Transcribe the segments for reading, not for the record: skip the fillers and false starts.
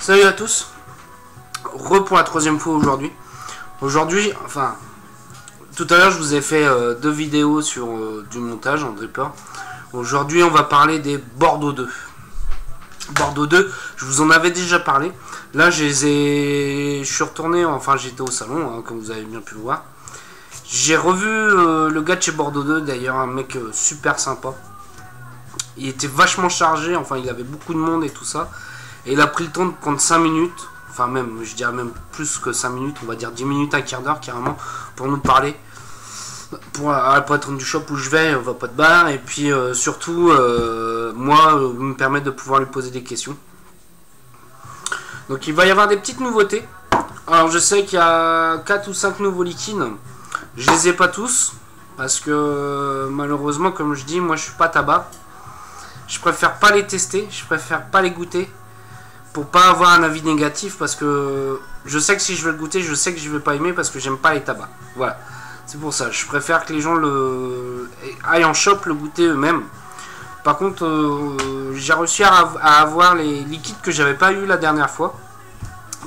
Salut à tous, pour la troisième fois aujourd'hui. Aujourd'hui, enfin, tout à l'heure je vous ai fait deux vidéos sur du montage en dripper. Aujourd'hui on va parler des Bordeaux 2. Bordeaux 2, je vous en avais déjà parlé. Là je suis retourné, enfin j'étais au salon, hein, comme vous avez bien pu le voir. J'ai revu le gars de chez Bordeaux 2, d'ailleurs un mec super sympa. Il était vachement chargé, enfin il avait beaucoup de monde et tout ça. Et il a pris le temps de prendre 5 minutes, enfin même, je dirais même plus que 5 minutes, on va dire 10 minutes, un quart d'heure carrément, pour nous parler. Pour la patronne du shop où je vais, on va pas de bar, et puis surtout, moi, me permettre de pouvoir lui poser des questions. Donc il va y avoir des petites nouveautés. Alors je sais qu'il y a 4 ou 5 nouveaux liquides, je les ai pas tous, parce que malheureusement, comme je dis, moi je suis pas tabac. Je préfère pas les tester, je préfère pas les goûter. Pour pas avoir un avis négatif, parce que je sais que si je vais le goûter, je sais que je vais pas aimer parce que j'aime pas les tabacs. Voilà, c'est pour ça. Je préfère que les gens aillent en shop le goûter eux-mêmes. Par contre, j'ai réussi à avoir les liquides que j'avais pas eu la dernière fois.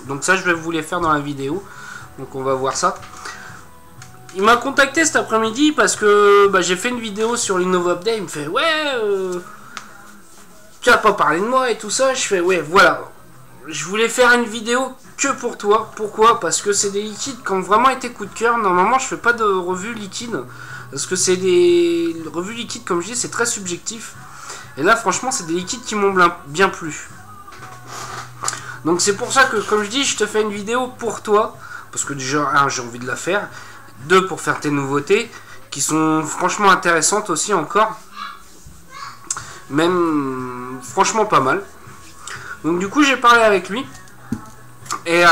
Donc ça, je vais vous les faire dans la vidéo. Donc on va voir ça. Il m'a contacté cet après-midi parce que j'ai fait une vidéo sur l'Innova Update. Il me fait ouais. Tu vas pas parler de moi et tout ça. Je fais ouais, voilà. Je voulais faire une vidéo que pour toi. Pourquoi? Parce que c'est des liquides qui ont vraiment été coup de cœur. Normalement, je fais pas de revues liquides. Parce que c'est des revues liquides, comme je dis, c'est très subjectif. Et là, franchement, c'est des liquides qui m'ont bien plu. Donc c'est pour ça que, comme je dis, je te fais une vidéo pour toi. Parce que déjà, un, j'ai envie de la faire. Deux, pour faire tes nouveautés. Qui sont franchement intéressantes aussi encore. Même franchement pas mal. Donc du coup j'ai parlé avec lui. Et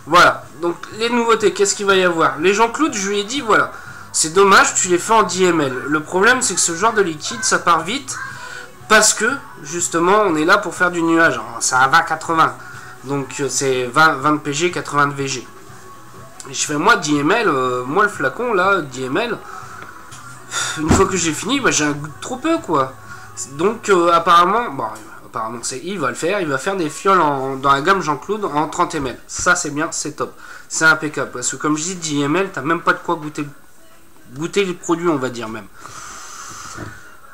voilà. Donc les nouveautés, qu'est-ce qu'il va y avoir? Les Jean-Claude, je lui ai dit voilà. C'est dommage, tu les fais en 10 ml. Le problème c'est que ce genre de liquide ça part vite. Parce que justement on est là pour faire du nuage. C'est à 20-80. Donc c'est 20 pg, 80 de VG. Et je fais moi 10 ml, moi le flacon là, 10 ml. Une fois que j'ai fini, j'ai un goût de trop peu quoi. Donc apparemment, il va le faire, il va faire des fioles dans la gamme Jean-Claude en 30 ml. Ça c'est bien, c'est top. C'est impeccable. Parce que comme je dis, 10 ml, t'as même pas de quoi goûter les produits, on va dire même.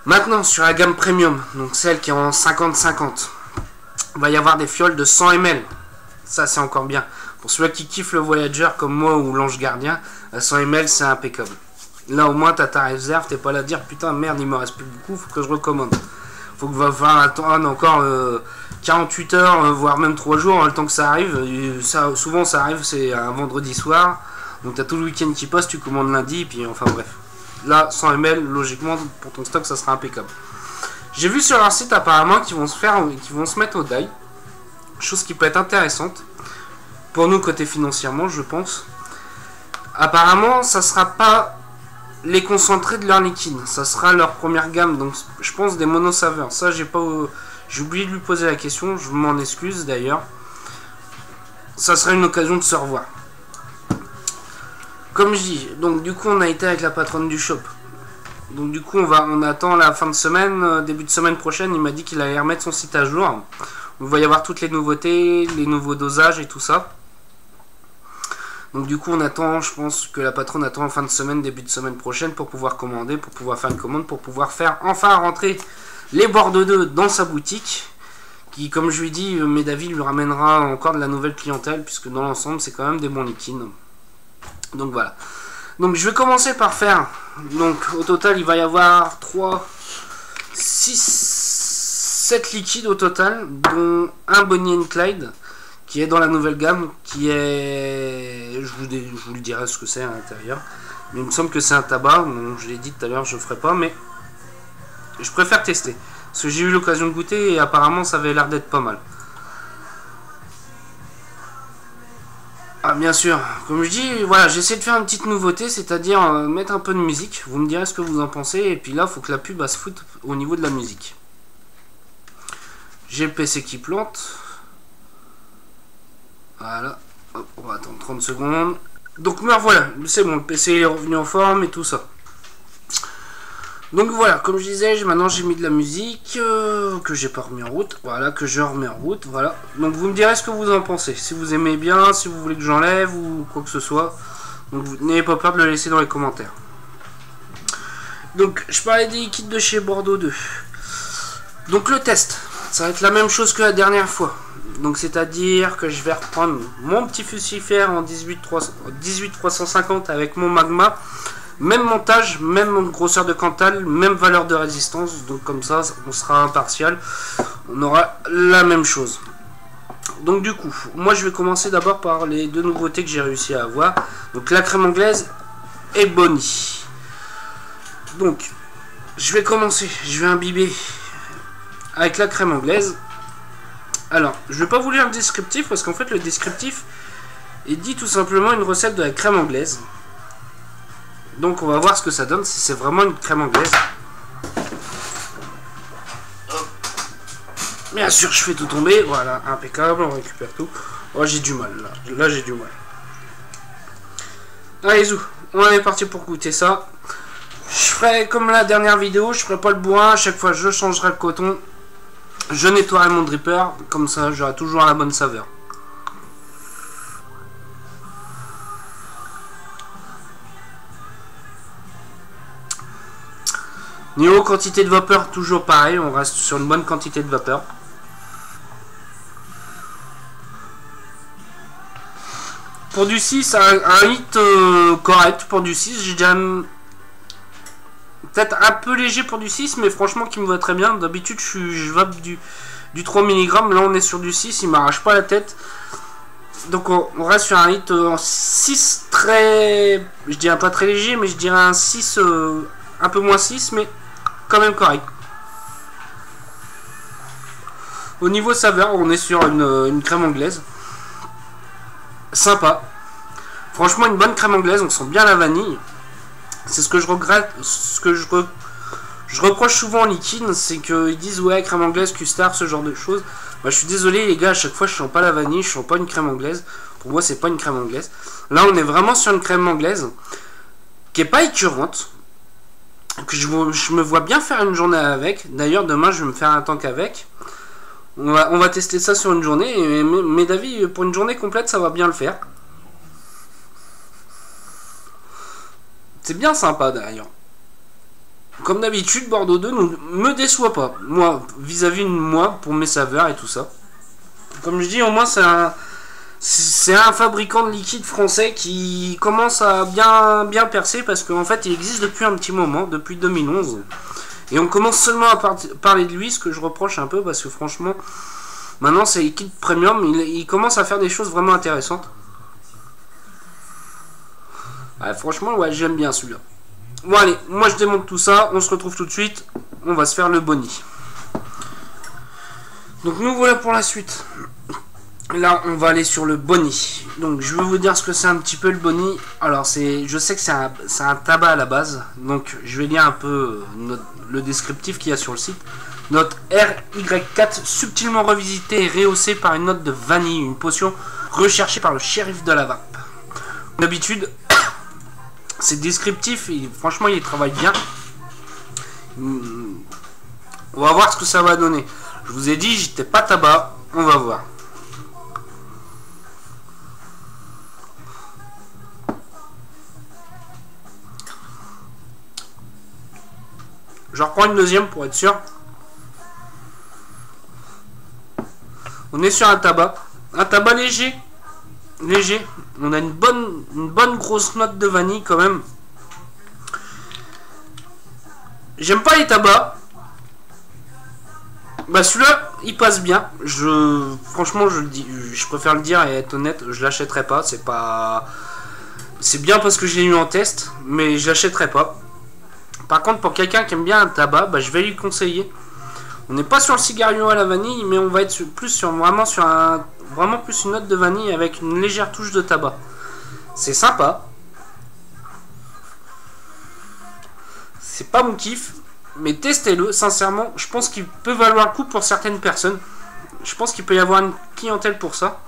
Maintenant, sur la gamme premium, donc celle qui est en 50-50, il va y avoir des fioles de 100 ml. Ça c'est encore bien. Pour ceux qui kiffent le Voyager comme moi ou l'Ange Gardien, à 100 ml c'est impeccable. Là au moins t'as ta réserve, t'es pas là à dire putain merde il me reste plus beaucoup, faut que je recommande. Faut que va falloir attendre encore 48 heures, voire même 3 jours, le temps que ça arrive. Souvent ça arrive, c'est un vendredi soir, donc t'as tout le week-end qui passe, tu commandes lundi, et puis enfin bref. Là 100 ml, logiquement pour ton stock ça sera impeccable. J'ai vu sur leur site apparemment qu'ils vont se mettre au die, chose qui peut être intéressante pour nous côté financièrement je pense. Apparemment ça sera pas les concentrés de leur liquide, ça sera leur première gamme, donc je pense des monosaveurs. Ça j'ai oublié de lui poser la question, je m'en excuse d'ailleurs. Ça sera une occasion de se revoir. Comme je dis, donc du coup on a été avec la patronne du shop. Donc du coup on attend la fin de semaine, début de semaine prochaine, il m'a dit qu'il allait remettre son site à jour. Il va y avoir toutes les nouveautés, les nouveaux dosages et tout ça. Donc du coup on attend, je pense que la patronne attend en fin de semaine, début de semaine prochaine pour pouvoir commander, pour pouvoir faire une commande, pour pouvoir faire enfin rentrer les Bordeaux 2 dans sa boutique. Qui comme je lui dis, Medavi lui ramènera encore de la nouvelle clientèle puisque dans l'ensemble c'est quand même des bons liquides. Donc voilà. Donc je vais commencer par faire, donc au total il va y avoir 3, 6, 7 liquides au total, dont un Bonnie & Clyde. Qui est dans la nouvelle gamme, qui est... Je vous le dirai ce que c'est à l'intérieur. Mais il me semble que c'est un tabac, bon, je l'ai dit tout à l'heure, je ne ferai pas, mais je préfère tester. Parce que j'ai eu l'occasion de goûter et apparemment ça avait l'air d'être pas mal. Ah bien sûr, comme je dis, voilà, j'essaie de faire une petite nouveauté, c'est-à-dire mettre un peu de musique. Vous me direz ce que vous en pensez, et puis là, il faut que la pub se foute au niveau de la musique. J'ai le PC qui plante. Voilà, hop, on va attendre 30 secondes. Donc voilà, c'est bon, le PC est revenu en forme et tout ça. Donc voilà, comme je disais, maintenant j'ai mis de la musique que j'ai pas remis en route. Voilà, que je remets en route. Voilà. Donc vous me direz ce que vous en pensez. Si vous aimez bien, si vous voulez que j'enlève ou quoi que ce soit. Donc vous n'ayez pas peur de le laisser dans les commentaires. Donc je parlais des liquides de chez Bordeaux 2. Donc le test, ça va être la même chose que la dernière fois. Donc c'est-à-dire que je vais reprendre mon petit fusifer en 18350 avec mon magma. Même montage, même grosseur de Cantal, même valeur de résistance. Donc comme ça, on sera impartial. On aura la même chose. Donc du coup, moi je vais commencer d'abord par les deux nouveautés que j'ai réussi à avoir. Donc la crème anglaise et Bonnie. Donc, je vais commencer. Je vais imbiber avec la crème anglaise. Alors, je vais pas vous lire le descriptif parce qu'en fait le descriptif il dit tout simplement une recette de la crème anglaise. Donc on va voir ce que ça donne, si c'est vraiment une crème anglaise. Bien sûr, je fais tout tomber. Voilà, impeccable, on récupère tout. Oh, j'ai du mal, là j'ai du mal. Allez, zou, on est parti pour goûter ça. Je ferai comme la dernière vidéo, je ferai pas le bourrin. À chaque fois, je changerai le coton. Je nettoierai mon dripper. Comme ça, j'aurai toujours la bonne saveur. Niveau quantité de vapeur, toujours pareil, on reste sur une bonne quantité de vapeur. Pour du 6, un hit correct. Pour du 6, j'ai déjà peut-être un peu léger pour du 6, mais franchement qui me va très bien. D'habitude, je vape du 3 mg, là on est sur du 6, il m'arrache pas la tête. Donc on reste sur un hit en 6 très... Je dirais pas très léger, mais je dirais un 6... un peu moins 6, mais quand même correct. Au niveau saveur, on est sur une crème anglaise. Sympa. Franchement, une bonne crème anglaise, on sent bien la vanille. C'est ce que je regrette, ce que je reproche souvent en liquide, c'est qu'ils disent ouais, crème anglaise, custard, ce genre de choses. Bah, je suis désolé les gars, à chaque fois je sens pas la vanille, je sens pas une crème anglaise. Pour moi, c'est pas une crème anglaise. Là, on est vraiment sur une crème anglaise qui est pas écœurante. Que je me vois bien faire une journée avec. D'ailleurs, demain, je vais me faire un tank avec. On va tester ça sur une journée. Et mes avis, pour une journée complète, ça va bien le faire. C'est bien sympa d'ailleurs. Comme d'habitude, Bordeaux 2 ne me déçoit pas. Moi, vis-à-vis de moi, pour mes saveurs et tout ça. Comme je dis, au moins, c'est un fabricant de liquide français qui commence à bien percer parce qu'en fait il existe depuis un petit moment, depuis 2011. Et on commence seulement à parler de lui, ce que je reproche un peu parce que franchement, maintenant c'est liquide premium, il commence à faire des choses vraiment intéressantes. Ouais, franchement, ouais, j'aime bien celui-là. Bon allez, moi je démonte tout ça, on se retrouve tout de suite, on va se faire le Bonnie. Donc nous voilà pour la suite. Là, on va aller sur le Bonnie. Donc, je vais vous dire ce que c'est un petit peu le Bonnie. Alors, je sais que c'est un tabac à la base. Donc, je vais lire un peu le descriptif qu'il y a sur le site. Note RY4, subtilement revisité et rehaussée par une note de vanille. Une potion recherchée par le shérif de la vape. D'habitude, c'est descriptif. Et franchement, il travaille bien. On va voir ce que ça va donner. Je vous ai dit, j'étais pas tabac. On va voir. Je reprends une deuxième pour être sûr. On est sur un tabac léger. Léger. On a une bonne grosse note de vanille quand même. J'aime pas les tabacs. Bah celui-là, il passe bien. Franchement, je préfère le dire et être honnête, je l'achèterai pas. C'est bien parce que je l'ai eu en test, mais je l'achèterai pas. Par contre, pour quelqu'un qui aime bien un tabac, bah, je vais lui conseiller. On n'est pas sur le cigario à la vanille, mais on va être vraiment plus une note de vanille avec une légère touche de tabac. C'est sympa. C'est pas mon kiff, mais testez-le. Sincèrement, je pense qu'il peut valoir le coup pour certaines personnes. Je pense qu'il peut y avoir une clientèle pour ça.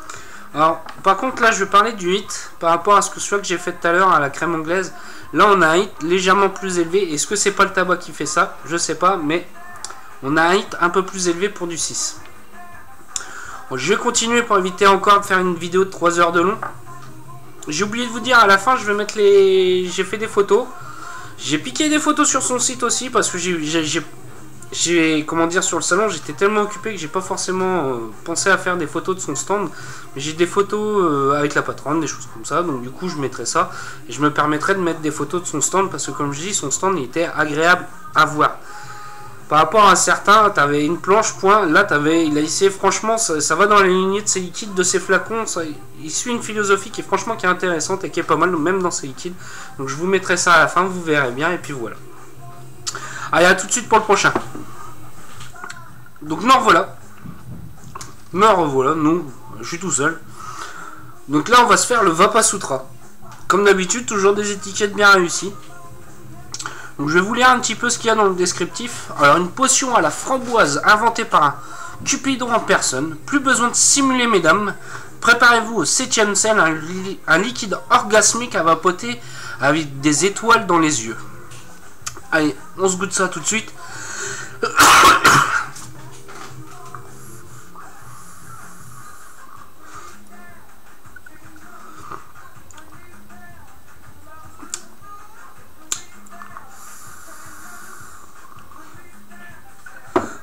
Alors, par contre, là, je vais parler du hit par rapport à ce que j'ai fait tout à l'heure à la crème anglaise. Là, on a un hit légèrement plus élevé. Est-ce que c'est pas le tabac qui fait ça? Je sais pas, mais on a un hit un peu plus élevé pour du 6. Bon, je vais continuer pour éviter encore de faire une vidéo de 3 heures de long. J'ai oublié de vous dire, à la fin, je vais mettre les... J'ai fait des photos. J'ai piqué des photos sur son site aussi, parce que comment dire, sur le salon, j'étais tellement occupé que j'ai pas forcément pensé à faire des photos de son stand. Mais j'ai des photos avec la patronne, des choses comme ça. Donc du coup, je mettrai ça. Et je me permettrai de mettre des photos de son stand, parce que comme je dis, son stand il était agréable à voir. Par rapport à certains, tu avais une planche, point. Là, il a essayé, franchement, ça va dans la lignée de ses liquides, de ses flacons. Il suit une philosophie qui est franchement qui est intéressante et qui est pas mal, même dans ses liquides. Donc, je vous mettrai ça à la fin, vous verrez bien. Et puis voilà. Allez, à tout de suite pour le prochain. Donc, me revoilà. Non, je suis tout seul. Donc là, on va se faire le Vapasutra. Comme d'habitude, toujours des étiquettes bien réussies. Donc je vais vous lire un petit peu ce qu'il y a dans le descriptif. Alors une potion à la framboise inventée par un Cupidon en personne. Plus besoin de simuler mesdames. Préparez-vous au 7ème sel, un liquide orgasmique à vapoter avec des étoiles dans les yeux. Allez, on se goûte ça tout de suite.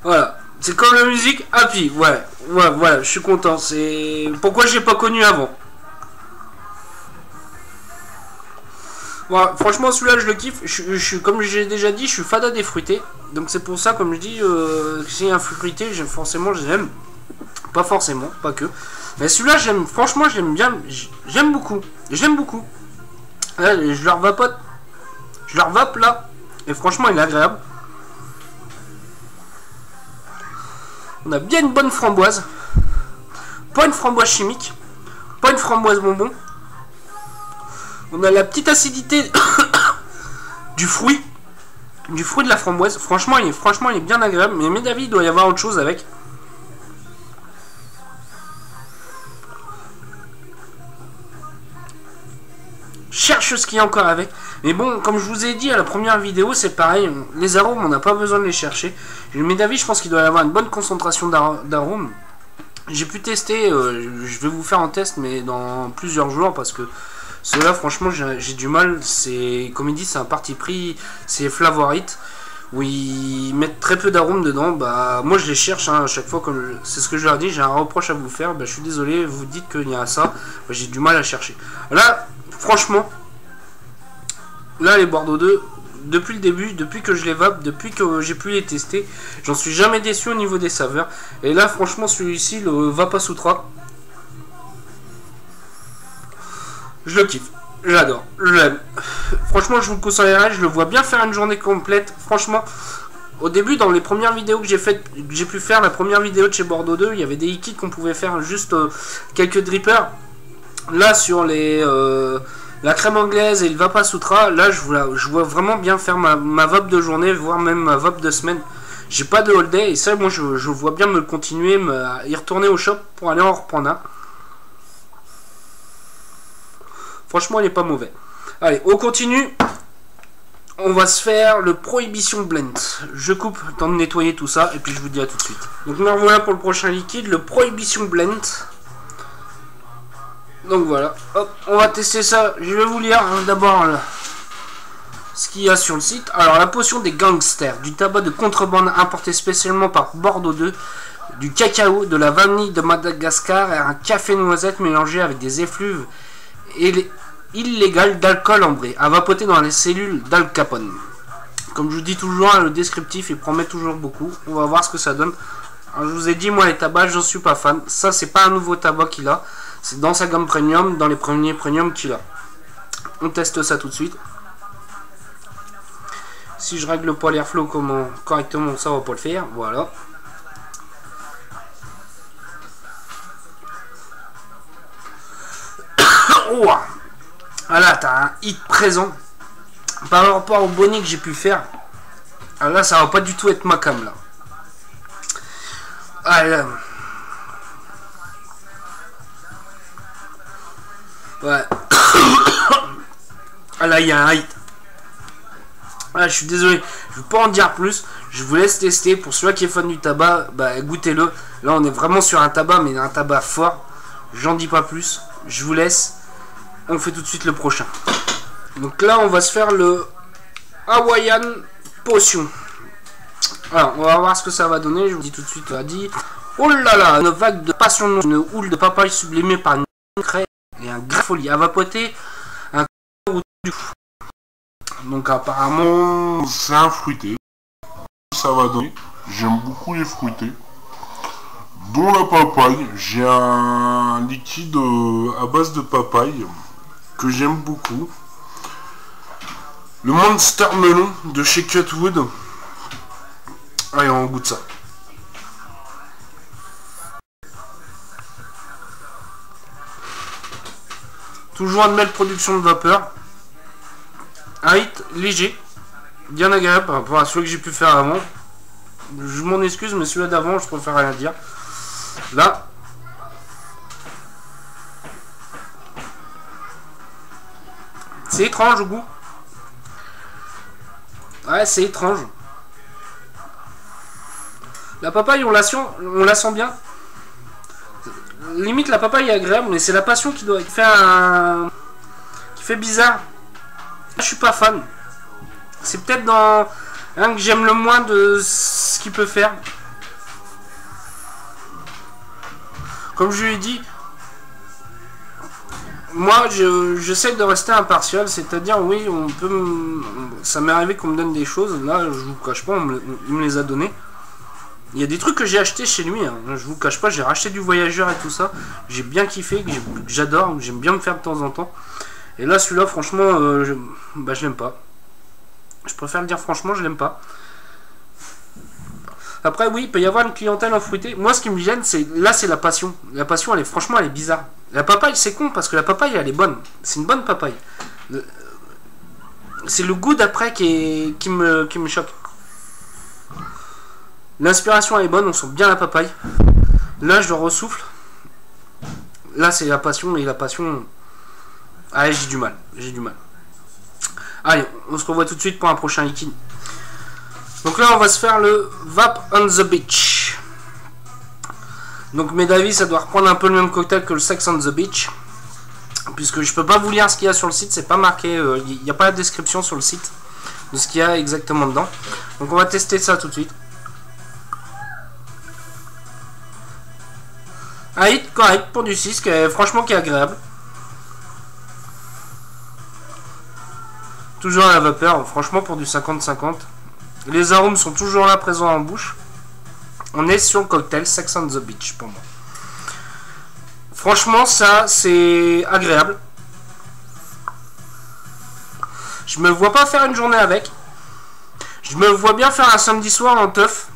Voilà, c'est comme la musique happy, ouais, voilà, je suis content, c'est pourquoi j'ai pas connu avant. Voilà, franchement celui-là je le kiffe, je suis comme j'ai déjà dit, je suis fada des fruités, donc c'est pour ça comme je dis, si un fruité, forcément je l'aime, pas forcément, pas que, mais celui-là j'aime, franchement j'aime bien, j'aime beaucoup, là, je leur vapote, je leur vape là, et franchement il est agréable. On a bien une bonne framboise. Pas une framboise chimique. Pas une framboise bonbon. On a la petite acidité du fruit. Du fruit de la framboise. Franchement, il est bien agréable. Mais mes avis, il doit y avoir autre chose avec. Cherche ce qu'il y a encore avec. Mais bon, comme je vous ai dit à la première vidéo, c'est pareil. Les arômes, on n'a pas besoin de les chercher. Mais d'avis, je pense qu'il doit y avoir une bonne concentration d'arômes. J'ai pu tester, je vais vous faire un test, mais dans plusieurs jours, parce que ceux-là, franchement, j'ai du mal. C'est, comme il dit, c'est un parti pris, c'est Flavorite, où ils mettent très peu d'arômes dedans. Bah, moi, je les cherche hein, à chaque fois. C'est ce que je leur dis, j'ai un reproche à vous faire. Bah, je suis désolé, vous dites qu'il y a ça. Bah, j'ai du mal à chercher. Là, franchement, là, les Bordeaux 2, depuis le début, depuis que je les vape, depuis que j'ai pu les tester, j'en suis jamais déçu au niveau des saveurs. Et là, franchement, celui-ci, le Vapasutra, je le kiffe, j'adore, je l'aime. Franchement, je vous le conseillerais, je le vois bien faire une journée complète. Franchement, au début, dans les premières vidéos que j'ai pu faire, la première vidéo de chez Bordeaux 2, il y avait des liquides qu'on pouvait faire juste quelques drippers. Là, sur la crème anglaise et le Vapasutra, là je vois vraiment bien faire ma vape de journée, voire même ma vape de semaine. J'ai pas de all day et ça, moi je vois bien me le continuer, y retourner au shop pour aller en reprendre un. Franchement, il est pas mauvais. Allez, on continue. On va se faire le Prohibition Blend. Je coupe le temps de nettoyer tout ça et puis je vous dis à tout de suite. Donc me revoilà pour le prochain liquide, le Prohibition Blend. Donc voilà, hop, on va tester ça. Je vais vous lire hein, d'abord ce qu'il y a sur le site. Alors la potion des gangsters, du tabac de contrebande importé spécialement par Bordeaux 2, du cacao, de la vanille de Madagascar et un café noisette mélangé avec des effluves illégales d'alcool ambré, à vapoter dans les cellules d'Al Capone. Comme je vous dis toujours, le descriptif il promet toujours beaucoup. On va voir ce que ça donne. Alors, je vous ai dit, moi les tabacs, j'en suis pas fan. Ça, c'est pas un nouveau tabac qu'il a. C'est dans sa gamme premium, dans les premiers premium qu'il a. On teste ça tout de suite. Si je règle pas l'airflow correctement, ça va pas le faire. Voilà. Oh, ah là, t'as un hit présent. Par rapport au bonnet que j'ai pu faire. Ah là, ça va pas du tout être ma cam là. Ah là. Ouais. Ah là, il y a un hit. Ah, je suis désolé, je ne vais pas en dire plus. Je vous laisse tester. Pour ceux qui est fan du tabac, bah goûtez-le. Là, on est vraiment sur un tabac, mais un tabac fort. J'en dis pas plus. Je vous laisse. On fait tout de suite le prochain. Donc là, on va se faire le Hawaiian Potion. Alors, on va voir ce que ça va donner. Je vous dis tout de suite, dit. Oh là là, une vague de passion, une houle de papaye sublimée par une craie et un grain folie à vapoter. Un du fou. Donc apparemment, c'est un fruité. Ça va donner. J'aime beaucoup les fruités. Dont la papaye. J'ai un liquide à base de papaye que j'aime beaucoup. Le Monster Melon de chez Cutwood. Allez, on goûte ça. Toujours une belle production de vapeur. Un hit léger, bien agréable par rapport à celui que j'ai pu faire avant. Je m'en excuse, mais celui-là d'avant, je préfère rien dire. Là, c'est étrange au goût. Ouais, c'est étrange. La papaye, on la sent bien. Limite, la papaye est agréable, mais c'est la passion qui doit faire qui fait bizarre. Je suis pas fan. C'est peut-être dans un que j'aime le moins de ce qu'il peut faire. Comme je lui ai dit, moi j'essaie de rester impartial, c'est-à-dire oui, ça m'est arrivé qu'on me donne des choses. Là, je vous cache pas, il me les a données. Il y a des trucs que j'ai acheté chez lui, hein. Je vous cache pas, j'ai racheté du Voyageur et tout ça. J'ai bien kiffé, que j'adore, j'aime bien me faire de temps en temps. Et là, celui-là, franchement, je l'aime pas. Je préfère le dire franchement, je l'aime pas. Après, oui, il peut y avoir une clientèle en fruité. Moi, ce qui me gêne, c'est la passion. La passion, franchement, elle est bizarre. La papaye, c'est con, parce que la papaye, elle est bonne. C'est une bonne papaye. C'est le goût d'après qui me choque. L'inspiration, elle est bonne, on sent bien la papaye. Là, je le ressouffle. Là, c'est la passion, et la passion... Ah, j'ai du mal. Allez, on se revoit tout de suite pour un prochain liquide. Donc là, on va se faire le Vape on the Beach. Donc, mes avis, ça doit reprendre un peu le même cocktail que le Sex on the Beach. Puisque je peux pas vous lire ce qu'il y a sur le site, c'est pas marqué, il n'y a pas la description sur le site de ce qu'il y a exactement dedans. Donc, on va tester ça tout de suite. Un hit correct pour du 6, franchement qui est agréable. Toujours à la vapeur, franchement pour du 50-50. Les arômes sont toujours là présents en bouche. On est sur le cocktail Sex on the Beach pour moi. Franchement ça c'est agréable. Je me vois pas faire une journée avec. Je me vois bien faire un samedi soir en teuf.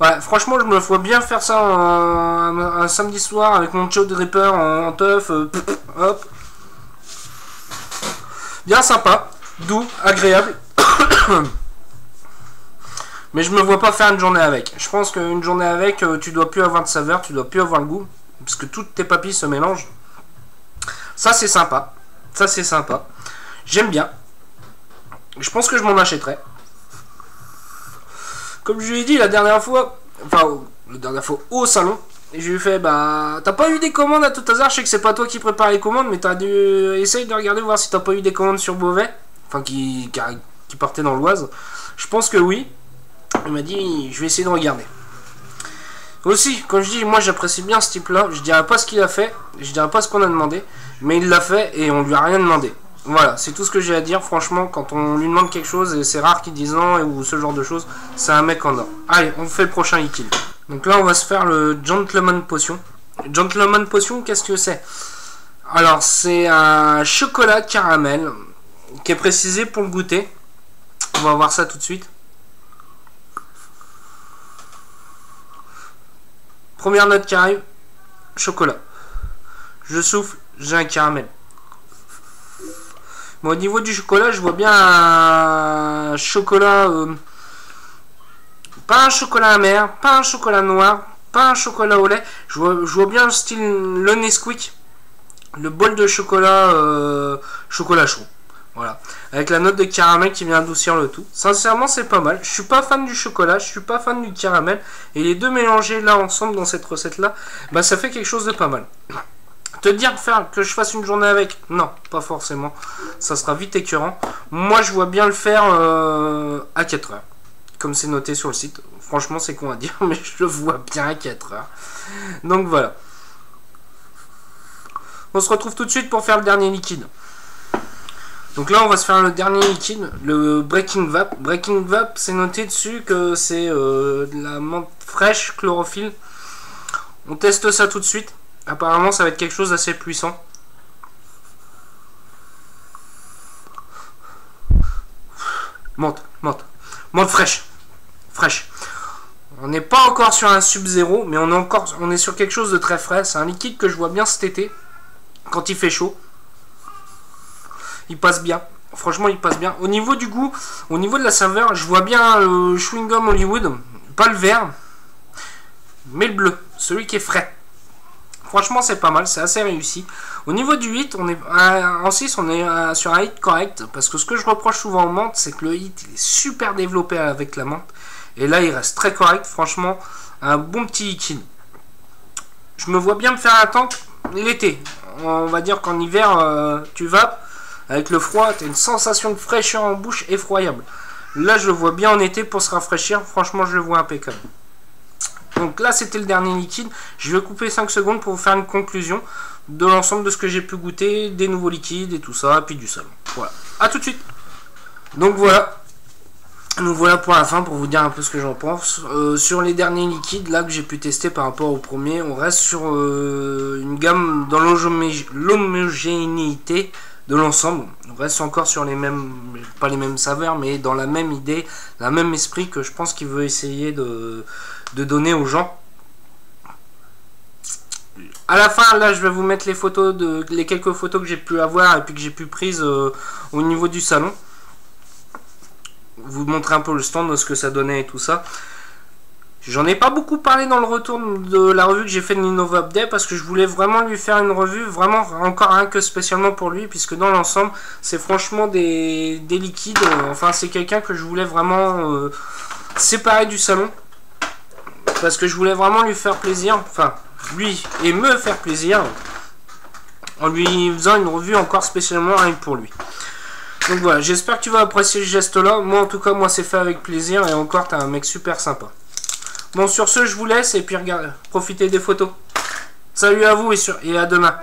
Ouais, franchement, je me vois bien faire ça un samedi soir avec mon Chode Ripper en teuf. Hop. Bien sympa, doux, agréable. Mais je me vois pas faire une journée avec. Je pense qu'une journée avec, tu dois plus avoir de saveur, tu dois plus avoir le goût. Parce que toutes tes papilles se mélangent. Ça, c'est sympa. J'aime bien. Je pense que je m'en achèterai. Comme je lui ai dit la dernière fois au salon, et je lui ai fait, bah, t'as pas eu des commandes à tout hasard, je sais que c'est pas toi qui prépare les commandes, mais t'as dû essayer de regarder, voir si t'as pas eu des commandes sur Beauvais, enfin qui partaient dans l'Oise. Je pense que oui. Il m'a dit, je vais essayer de regarder. Aussi, comme je dis, moi j'apprécie bien ce type-là, je dirais pas ce qu'il a fait, je dirais pas ce qu'on a demandé, mais il l'a fait et on lui a rien demandé. Voilà, c'est tout ce que j'ai à dire. Franchement, quand on lui demande quelque chose, et c'est rare qu'il dise non, ou ce genre de choses, c'est un mec en or. Allez, on fait le prochain liquide. Donc là, on va se faire le Gentleman Potion. Gentleman Potion, qu'est-ce que c'est? Alors, c'est un chocolat caramel qui est précisé pour le goûter. On va voir ça tout de suite. Première note qui arrive, chocolat. Je souffle, j'ai un caramel. Bon, au niveau du chocolat, je vois bien un chocolat... pas un chocolat amer, pas un chocolat noir, pas un chocolat au lait. Je vois bien le style le Nesquik. Le bol de chocolat, chocolat chaud. Voilà. Avec la note de caramel qui vient adoucir le tout. Sincèrement, c'est pas mal. Je suis pas fan du chocolat, je suis pas fan du caramel. Et les deux mélangés là ensemble dans cette recette-là, bah ça fait quelque chose de pas mal. Te dire que je fasse une journée avec, non, pas forcément. Ça sera vite écœurant. Moi, je vois bien le faire à 4 heures. Comme c'est noté sur le site. Franchement, c'est con à dire, mais je le vois bien à 4 heures. Donc voilà. On se retrouve tout de suite pour faire le dernier liquide. Donc là, on va se faire le dernier liquide, le Breaking Vap. Breaking Vap, c'est noté dessus que c'est de la menthe fraîche, chlorophylle. On teste ça tout de suite. Apparemment, ça va être quelque chose d'assez puissant. Menthe fraîche. On n'est pas encore sur un Sub-Zero, mais on est sur quelque chose de très frais. C'est un liquide que je vois bien cet été, quand il fait chaud. Il passe bien. Franchement, il passe bien. Au niveau du goût, au niveau de la saveur, je vois bien le chewing-gum Hollywood. Pas le vert, mais le bleu. Celui qui est frais. Franchement, c'est pas mal. C'est assez réussi. Au niveau du hit, on est en 6, on est sur un hit correct. Parce que ce que je reproche souvent aux menthes, c'est que le hit il est super développé avec la menthe. Et là, il reste très correct. Franchement, un bon petit liquide. Je me vois bien me faire un tank l'été. On va dire qu'en hiver, tu vapes. Avec le froid, tu as une sensation de fraîcheur en bouche effroyable. Là, je le vois bien en été pour se rafraîchir. Franchement, je le vois impeccable. Donc là, c'était le dernier liquide. Je vais couper 5 secondes pour vous faire une conclusion de l'ensemble de ce que j'ai pu goûter, des nouveaux liquides et tout ça, et puis du salon. Voilà. A tout de suite. Donc voilà. Nous voilà pour la fin pour vous dire un peu ce que j'en pense. Sur les derniers liquides là que j'ai pu tester par rapport au premier, on reste sur une gamme dans l'homogénéité de l'ensemble. On reste encore sur les mêmes, pas les mêmes saveurs, mais dans la même idée, la même esprit que je pense qu'il veut essayer de donner aux gens. À la fin, là, je vais vous mettre les quelques photos que j'ai pu avoir et puis que j'ai pu prises au niveau du salon. Vous montrer un peu le stand de ce que ça donnait et tout ça. J'en ai pas beaucoup parlé dans le retour de la revue que j'ai fait de l'Innova Update parce que je voulais vraiment lui faire une revue, vraiment encore rien que spécialement pour lui, puisque dans l'ensemble, c'est franchement des liquides. Enfin, c'est quelqu'un que je voulais vraiment séparer du salon parce que je voulais vraiment lui faire plaisir, enfin, lui et me faire plaisir en lui faisant une revue encore spécialement rien que pour lui. Donc voilà, j'espère que tu vas apprécier ce geste là. Moi en tout cas, moi c'est fait avec plaisir et encore t'es un mec super sympa. Bon, sur ce, je vous laisse et puis regardez, profitez des photos. Salut à vous et à demain.